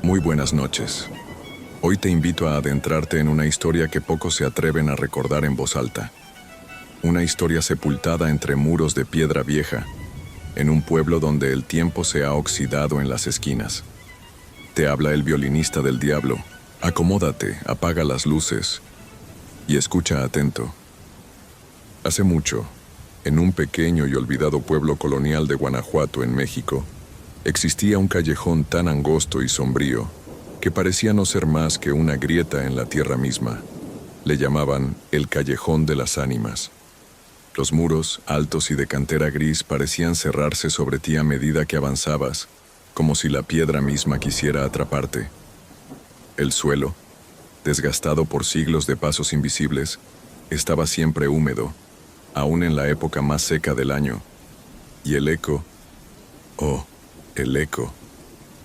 Muy buenas noches. Hoy te invito a adentrarte en una historia que pocos se atreven a recordar en voz alta. Una historia sepultada entre muros de piedra vieja, en un pueblo donde el tiempo se ha oxidado en las esquinas. Te habla el violinista del diablo. Acomódate, apaga las luces y escucha atento. Hace mucho, en un pequeño y olvidado pueblo colonial de Guanajuato, en México, existía un callejón tan angosto y sombrío que parecía no ser más que una grieta en la tierra misma. Le llamaban el Callejón de las Ánimas. Los muros, altos y de cantera gris, parecían cerrarse sobre ti a medida que avanzabas, como si la piedra misma quisiera atraparte. El suelo, desgastado por siglos de pasos invisibles, estaba siempre húmedo, aún en la época más seca del año, y el eco, el eco,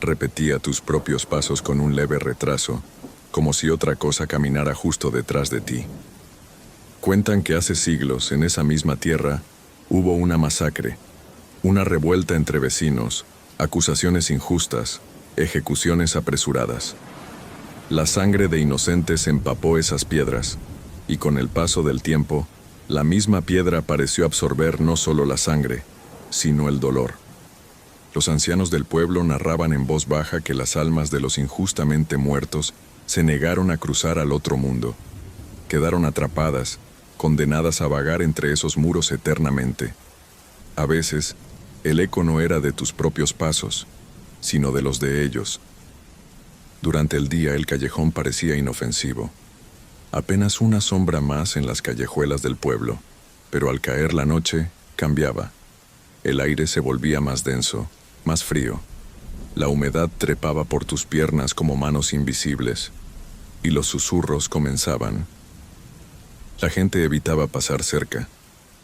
repetía tus propios pasos con un leve retraso, como si otra cosa caminara justo detrás de ti. Cuentan que hace siglos, en esa misma tierra, hubo una masacre, una revuelta entre vecinos, acusaciones injustas, ejecuciones apresuradas. La sangre de inocentes empapó esas piedras, y con el paso del tiempo, la misma piedra pareció absorber no solo la sangre, sino el dolor. Los ancianos del pueblo narraban en voz baja que las almas de los injustamente muertos se negaron a cruzar al otro mundo. Quedaron atrapadas, condenadas a vagar entre esos muros eternamente. A veces, el eco no era de tus propios pasos, sino de los de ellos. Durante el día el callejón parecía inofensivo. Apenas una sombra más en las callejuelas del pueblo, pero al caer la noche, cambiaba. El aire se volvía más denso, más frío. La humedad trepaba por tus piernas como manos invisibles, y los susurros comenzaban. La gente evitaba pasar cerca.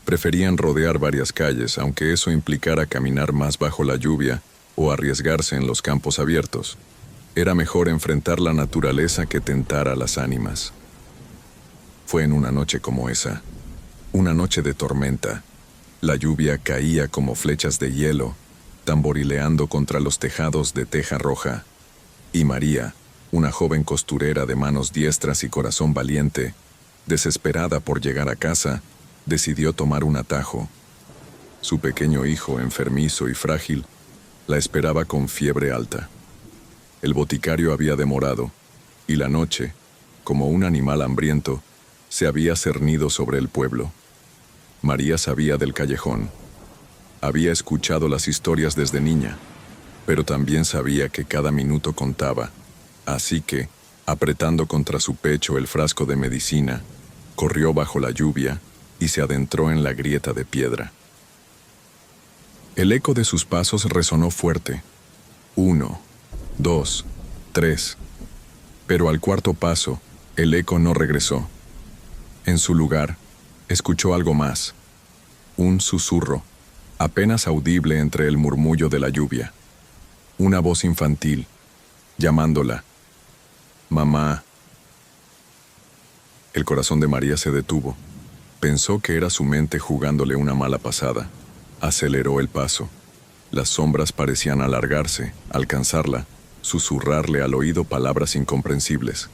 Preferían rodear varias calles, aunque eso implicara caminar más bajo la lluvia o arriesgarse en los campos abiertos. Era mejor enfrentar la naturaleza que tentar a las ánimas. Fue en una noche como esa, una noche de tormenta. La lluvia caía como flechas de hielo, tamborileando contra los tejados de teja roja. Y María, una joven costurera de manos diestras y corazón valiente, desesperada por llegar a casa, decidió tomar un atajo. Su pequeño hijo, enfermizo y frágil, la esperaba con fiebre alta. El boticario había demorado, y la noche, como un animal hambriento, se había cernido sobre el pueblo. María sabía del callejón. Había escuchado las historias desde niña, pero también sabía que cada minuto contaba. Así que, apretando contra su pecho el frasco de medicina, corrió bajo la lluvia y se adentró en la grieta de piedra. El eco de sus pasos resonó fuerte. 1, 2, 3. Pero al cuarto paso, el eco no regresó. En su lugar, escuchó algo más. Un susurro, apenas audible entre el murmullo de la lluvia. Una voz infantil, llamándola. Mamá. El corazón de María se detuvo. Pensó que era su mente jugándole una mala pasada. Aceleró el paso. Las sombras parecían alargarse, alcanzarla, susurrarle al oído palabras incomprensibles.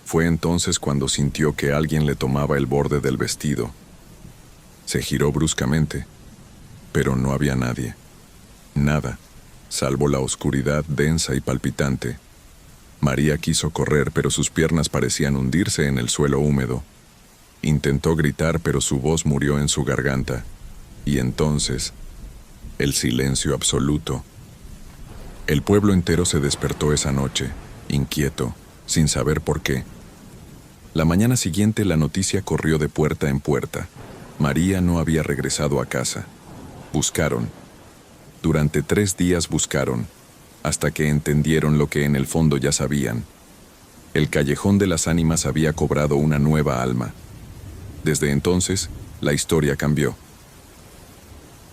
Fue entonces cuando sintió que alguien le tomaba el borde del vestido. Se giró bruscamente, pero no había nadie. Nada, salvo la oscuridad densa y palpitante. María quiso correr, pero sus piernas parecían hundirse en el suelo húmedo. Intentó gritar, pero su voz murió en su garganta. Y entonces, el silencio absoluto. El pueblo entero se despertó esa noche, inquieto, sin saber por qué. La mañana siguiente la noticia corrió de puerta en puerta. María no había regresado a casa. Buscaron. Durante 3 días buscaron, hasta que entendieron lo que en el fondo ya sabían. El Callejón de las Ánimas había cobrado una nueva alma. Desde entonces, la historia cambió.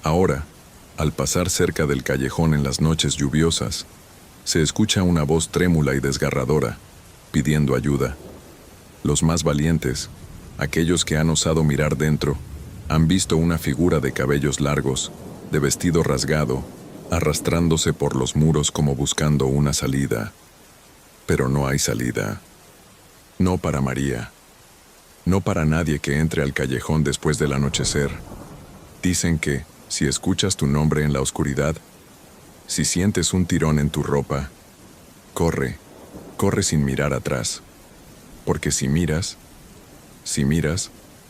Ahora, al pasar cerca del callejón en las noches lluviosas, se escucha una voz trémula y desgarradora, pidiendo ayuda. Los más valientes, aquellos que han osado mirar dentro, han visto una figura de cabellos largos, de vestido rasgado, arrastrándose por los muros como buscando una salida. Pero no hay salida. No para María. No para nadie que entre al callejón después del anochecer. Dicen que, si escuchas tu nombre en la oscuridad, si sientes un tirón en tu ropa, corre, corre sin mirar atrás. Porque si miras,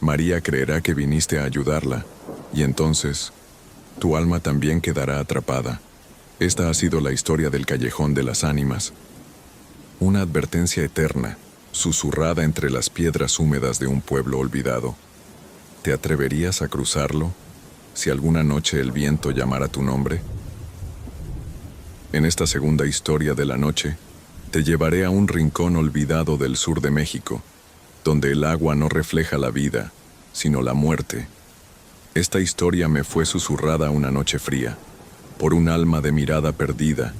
María creerá que viniste a ayudarla, y entonces, tu alma también quedará atrapada. Esta ha sido la historia del Callejón de las Ánimas. Una advertencia eterna, susurrada entre las piedras húmedas de un pueblo olvidado. ¿Te atreverías a cruzarlo si alguna noche el viento llamara tu nombre? En esta segunda historia de la noche, te llevaré a un rincón olvidado del sur de México, donde el agua no refleja la vida, sino la muerte. Esta historia me fue susurrada una noche fría, por un alma de mirada perdida,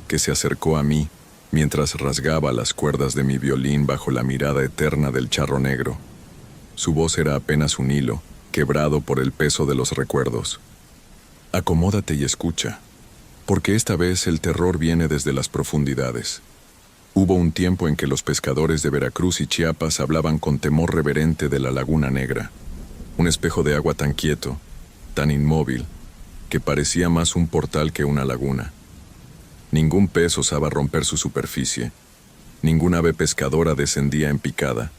que se acercó a mí mientras rasgaba las cuerdas de mi violín bajo la mirada eterna del charro negro. Su voz era apenas un hilo, quebrado por el peso de los recuerdos. Acomódate y escucha, porque esta vez el terror viene desde las profundidades. Hubo un tiempo en que los pescadores de Veracruz y Chiapas hablaban con temor reverente de la Laguna Negra, un espejo de agua tan quieto, tan inmóvil, que parecía más un portal que una laguna. Ningún pez osaba romper su superficie, ninguna ave pescadora descendía en picada,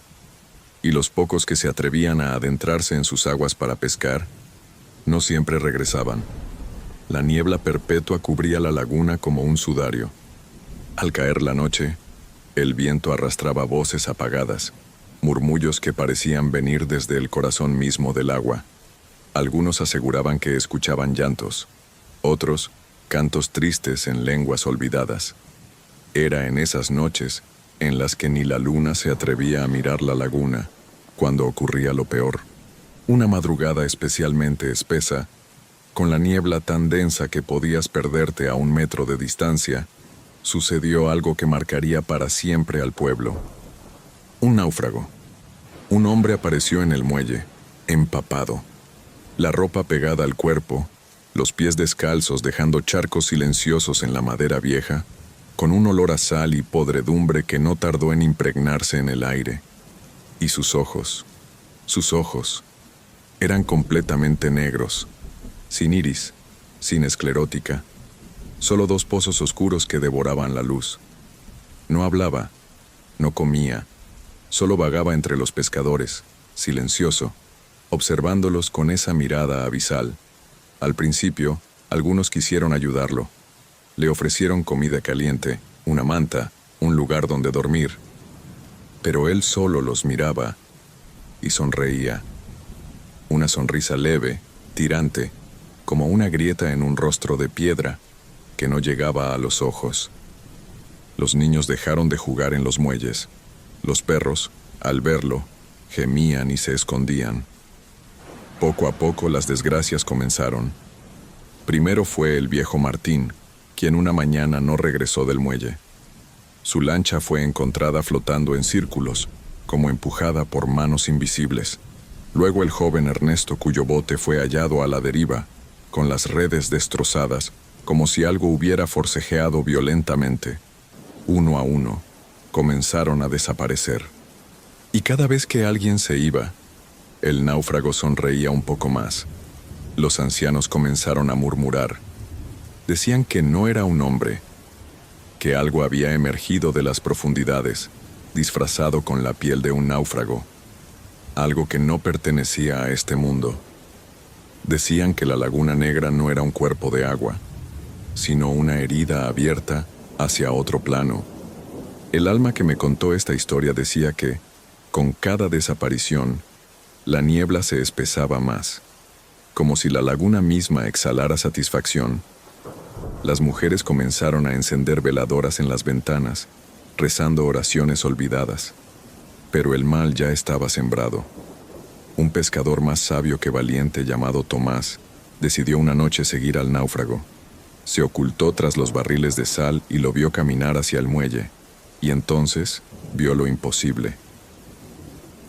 y los pocos que se atrevían a adentrarse en sus aguas para pescar, no siempre regresaban. La niebla perpetua cubría la laguna como un sudario. Al caer la noche, el viento arrastraba voces apagadas, murmullos que parecían venir desde el corazón mismo del agua. Algunos aseguraban que escuchaban llantos, otros, cantos tristes en lenguas olvidadas. Era en esas noches en las que ni la luna se atrevía a mirar la laguna, cuando ocurría lo peor. Una madrugada especialmente espesa, con la niebla tan densa que podías perderte a 1 metro de distancia, sucedió algo que marcaría para siempre al pueblo. Un náufrago. Un hombre apareció en el muelle, empapado, la ropa pegada al cuerpo, los pies descalzos dejando charcos silenciosos en la madera vieja, con un olor a sal y podredumbre que no tardó en impregnarse en el aire. Y sus ojos, eran completamente negros, sin iris, sin esclerótica, solo 2 pozos oscuros que devoraban la luz. No hablaba, no comía, solo vagaba entre los pescadores, silencioso, observándolos con esa mirada abisal. Al principio, algunos quisieron ayudarlo. Le ofrecieron comida caliente, una manta, un lugar donde dormir. Pero él solo los miraba y sonreía. Una sonrisa leve, tirante, como una grieta en un rostro de piedra que no llegaba a los ojos. Los niños dejaron de jugar en los muelles. Los perros, al verlo, gemían y se escondían. Poco a poco las desgracias comenzaron. Primero fue el viejo Martín, quien una mañana no regresó del muelle. Su lancha fue encontrada flotando en círculos, como empujada por manos invisibles. Luego el joven Ernesto, cuyo bote fue hallado a la deriva, con las redes destrozadas, como si algo hubiera forcejeado violentamente. Uno a uno, comenzaron a desaparecer. Y cada vez que alguien se iba, el náufrago sonreía un poco más. Los ancianos comenzaron a murmurar. Decían que no era un hombre, que algo había emergido de las profundidades, disfrazado con la piel de un náufrago, algo que no pertenecía a este mundo. Decían que la Laguna Negra no era un cuerpo de agua, sino una herida abierta hacia otro plano. El alma que me contó esta historia decía que, con cada desaparición, la niebla se espesaba más, como si la laguna misma exhalara satisfacción. Las mujeres comenzaron a encender veladoras en las ventanas, rezando oraciones olvidadas. Pero el mal ya estaba sembrado. Un pescador más sabio que valiente llamado Tomás decidió una noche seguir al náufrago. Se ocultó tras los barriles de sal y lo vio caminar hacia el muelle, y entonces vio lo imposible.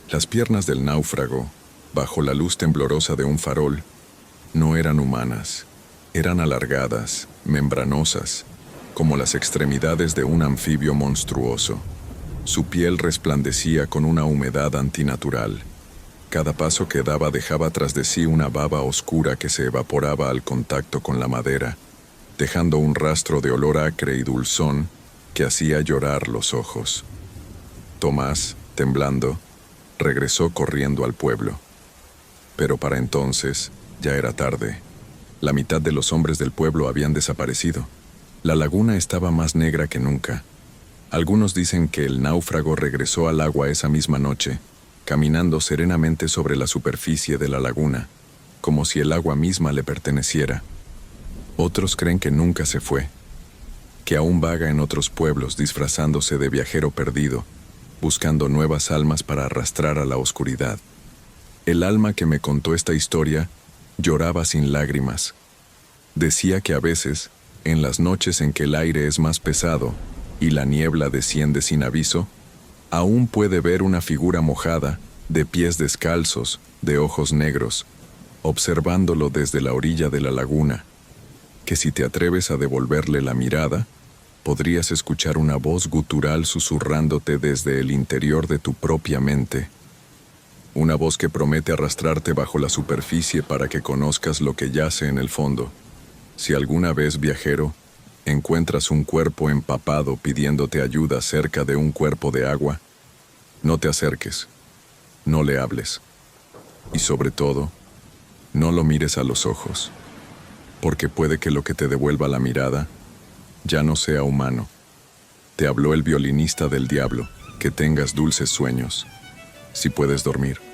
Las piernas del náufrago, bajo la luz temblorosa de un farol, no eran humanas, eran alargadas, membranosas, como las extremidades de un anfibio monstruoso. Su piel resplandecía con una humedad antinatural. Cada paso que daba dejaba tras de sí una baba oscura que se evaporaba al contacto con la madera, dejando un rastro de olor acre y dulzón que hacía llorar los ojos. Tomás, temblando, regresó corriendo al pueblo. Pero para entonces ya era tarde. La mitad de los hombres del pueblo habían desaparecido. La laguna estaba más negra que nunca. Algunos dicen que el náufrago regresó al agua esa misma noche, caminando serenamente sobre la superficie de la laguna, como si el agua misma le perteneciera. Otros creen que nunca se fue, que aún vaga en otros pueblos disfrazándose de viajero perdido, buscando nuevas almas para arrastrar a la oscuridad. El alma que me contó esta historia lloraba sin lágrimas. Decía que a veces, en las noches en que el aire es más pesado y la niebla desciende sin aviso, aún puede ver una figura mojada, de pies descalzos, de ojos negros, observándolo desde la orilla de la laguna, que si te atreves a devolverle la mirada, podrías escuchar una voz gutural susurrándote desde el interior de tu propia mente. Una voz que promete arrastrarte bajo la superficie para que conozcas lo que yace en el fondo. Si alguna vez, viajero, encuentras un cuerpo empapado pidiéndote ayuda cerca de un cuerpo de agua, no te acerques, no le hables. Y sobre todo, no lo mires a los ojos, porque puede que lo que te devuelva la mirada ya no sea humano. Te habló el violinista del diablo. Que tengas dulces sueños, si puedes dormir.